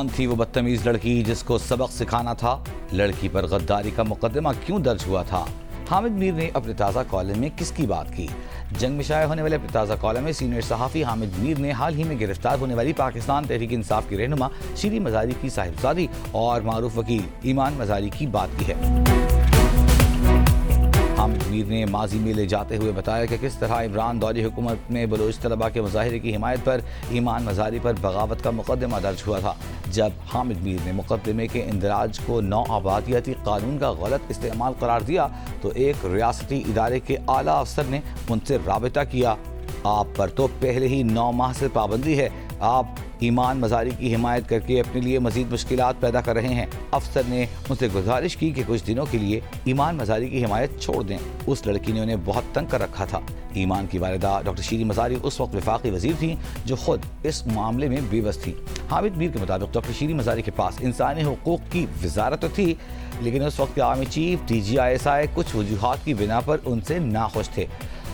कौन थी वो बदतमीज लड़की जिसको सबक सिखाना था? लड़की पर गद्दारी का मुकदमा क्यों दर्ज हुआ था? हामिद मीर ने अपने ताज़ा कॉलम में किसकी बात की? जंग में शाया होने वाले अपने ताज़ा कॉलम में सीनियर सहाफ़ी हामिद मीर ने हाल ही में गिरफ्तार होने वाली पाकिस्तान तहरीक इंसाफ की रहनुमा शीरी मज़ारी की साहिबजादी और मारूफ वकील ईमान मज़ारी की बात की है। हामिद मीर ने माजी में ले जाते हुए बताया कि किस तरह इमरान दौरी हुकूमत में बलोच तलबा के मुजाहिरे की हिमायत पर ईमान मज़ारी पर बगावत का मुकदमा दर्ज हुआ था। जब हामिद मीर ने मुकदमे के इंदराज को नौ आबादियाती कानून का गलत इस्तेमाल करार दिया तो एक रियासती इदारे के आला अफसर ने उनसे राबिता किया। आप पर तो पहले ही 9 माह से पाबंदी है, आप ईमान मज़ारी की हिमायत करके अपने लिए मज़ीद मुश्किलात पैदा कर रहे हैं। अफसर ने उनसे गुजारिश की कि कुछ दिनों के लिए ईमान मज़ारी की हिमायत छोड़ दें। उस लड़की ने उन्हें बहुत तंग कर रखा था। ईमान की वालिदा डॉक्टर शीरी मज़ारी उस वक्त वफाकी वज़ीर थी जो खुद इस मामले में बेबस थी। हामिद मीर के मुताबिक डॉक्टर शीरी मज़ारी के पास इंसानी हुकूक की वजारत तो थी, लेकिन उस वक्त के आर्मी चीफ DGISI कुछ वजूहात की बिना पर उनसे नाखुश थे।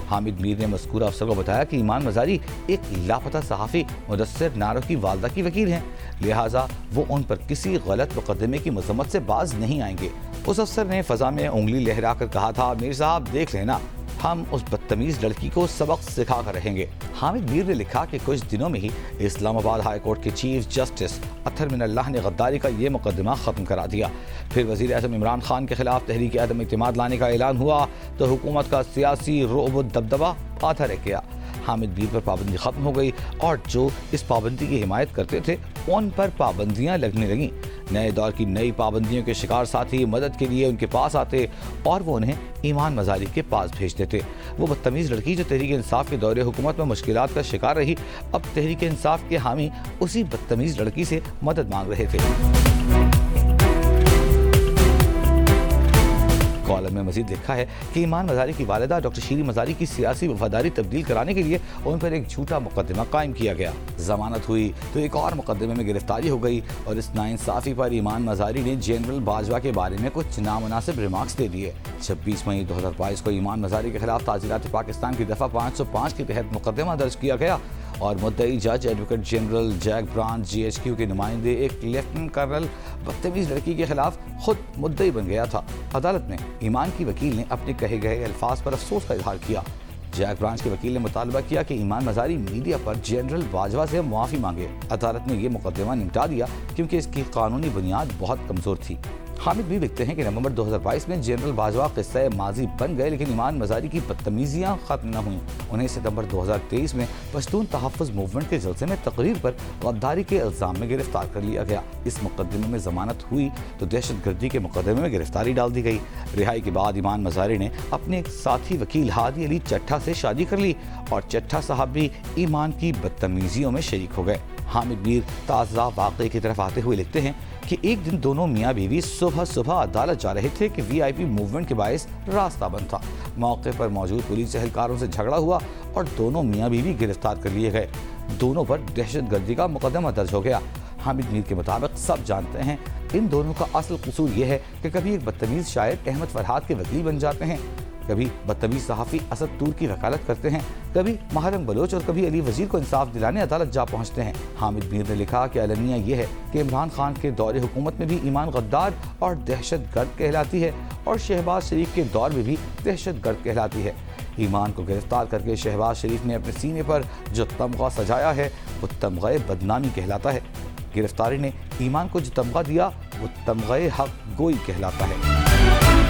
हामिद मीर ने मज़कूरा अफसर को बताया कि ईमान मज़ारी एक लापता सहाफ़ी मुदस्सिर नारो की वालदा की वकील हैं, लिहाजा वो उन पर किसी गलत मुकदमे की मज़म्मत से बाज नहीं आएंगे। उस अफसर ने फ़ज़ा में उंगली लहरा कर कहा था, मीर साहब देख लेना, हम उस बदतमीज़ लड़की को सबक सिखा कर रहेंगे। हामिद मीर ने लिखा कि कुछ दिनों में ही इस्लामाबाद हाई कोर्ट के चीफ जस्टिस अत्तर मिनल्लाह ने गद्दारी का ये मुकदमा ख़त्म करा दिया। फिर वज़ीर आज़म इमरान खान के खिलाफ तहरीक अदम इत्तेमाद लाने का ऐलान हुआ तो हुकूमत का सियासी रोब दबदबा आधा रह गया। हामिद मीर पर पाबंदी ख़त्म हो गई और जो इस पाबंदी की हिमायत करते थे उन पर पाबंदियाँ लगने लगीं। नए दौर की नई पाबंदियों के शिकार साथी मदद के लिए उनके पास आते और वो उन्हें ईमान मज़ारी के पास भेज देते। वो बदतमीज़ लड़की जो तहरीक इंसाफ के दौरे हुकूमत में मुश्किलात का शिकार रही, अब तहरीक इंसाफ के हामी उसी बदतमीज़ लड़की से मदद मांग रहे थे। कॉलम में मजीद लिखा है कि ईमान मज़ारी की वालिदा डॉक्टर शीरी मज़ारी की सियासी वफादारी तब्दील कराने के लिए उन पर एक झूठा मुकदमा कायम किया गया। जमानत हुई तो एक और मुकदमे में गिरफ्तारी हो गई और इस नाइंसाफ़ी पर ईमान मज़ारी ने जनरल बाजवा के बारे में कुछ नामुनासिब रिमार्क्स दे दिए। 26 मई 2022 को ईमान मज़ारी के खिलाफ ताज़ीरात पाकिस्तान की दफ़ा 505 के तहत मुकदमा दर्ज किया गया और मुद्दई जज advocate general JAG branch GHQ के नुमाइंदे एक लेफ्टिनेंट कर्नल बदतमीज़ लड़की के खिलाफ खुद मुद्दई बन गया था। अदालत में ईमान की वकील ने अपने कहे गए अल्फाज पर अफसोस का इजहार किया। जैक ब्रांच के वकील ने मुतालबा किया कि ईमान मज़ारी मीडिया पर जनरल बाजवा से मुआफ़ी मांगे। अदालत ने यह मुकदमा निपटा दिया क्योंकि इसकी कानूनी बुनियाद बहुत कमज़ोर थी। हामिद भी लिखते हैं कि नवंबर 2022 में जनरल बाजवा किस्सा माजी बन गए, लेकिन ईमान मज़ारी की बदतमीजियाँ ख़त्म न हुईं। उन्हें सितंबर 2023 में पश्तून तहफ़्फ़ुज़ मूवमेंट के जलसे में तकरीर पर गद्दारी के इल्ज़ाम में गिरफ्तार कर लिया गया। इस मुकदमे में ज़मानत हुई तो दहशत गर्दी के मुकदमे में गिरफ्तारी डाल दी गई। रिहाई के बाद ईमान मज़ारी ने अपने एक साथी वकील हादी अली चट्ठा से शादी कर ली और चट्ठा साहब भी ईमान की बदतमीजियों में शरीक हो गए। हामिद मीर ताज़ा वाक़े की तरफ आते हुए लिखते हैं कि एक दिन दोनों मियाँ बीवी सुबह अदालत जा रहे थे कि VIP मूवमेंट के बायस रास्ता बंद था। मौके पर मौजूद पुलिस एहलकारों से झगड़ा हुआ और दोनों मियाँ बीवी गिरफ्तार कर लिए गए। दोनों पर दहशत गर्दी का मुकदमा दर्ज हो गया। हामिद मीर के मुताबिक सब जानते हैं इन दोनों का असल कसूर यह है कि कभी एक बदतमीज़ शायर अहमद फरहाद के वकील बन जाते हैं, कभी बदतमीज़ सहाफ़ी असद तूर की वकालत करते हैं, कभी महरम बलोच और कभी अली वज़ीर को इंसाफ दिलाने अदालत जा पहुँचते हैं। हामिद मीर ने लिखा कि अलमिया यह है कि इमरान खान के दौरे हुकूमत में भी ईमान गद्दार और दहशत गर्द कहलाती है और शहबाज शरीफ के दौर में भी दहशत गर्द कहलाती है। ईमान को गिरफ्तार करके शहबाज शरीफ ने अपने सीने पर जो तमगा सजाया है वो तमग़े बदनामी कहलाता है। गिरफ्तारी ने ईमान को जो तमगा दिया वो तमग़े हक़ गोई कहलाता है।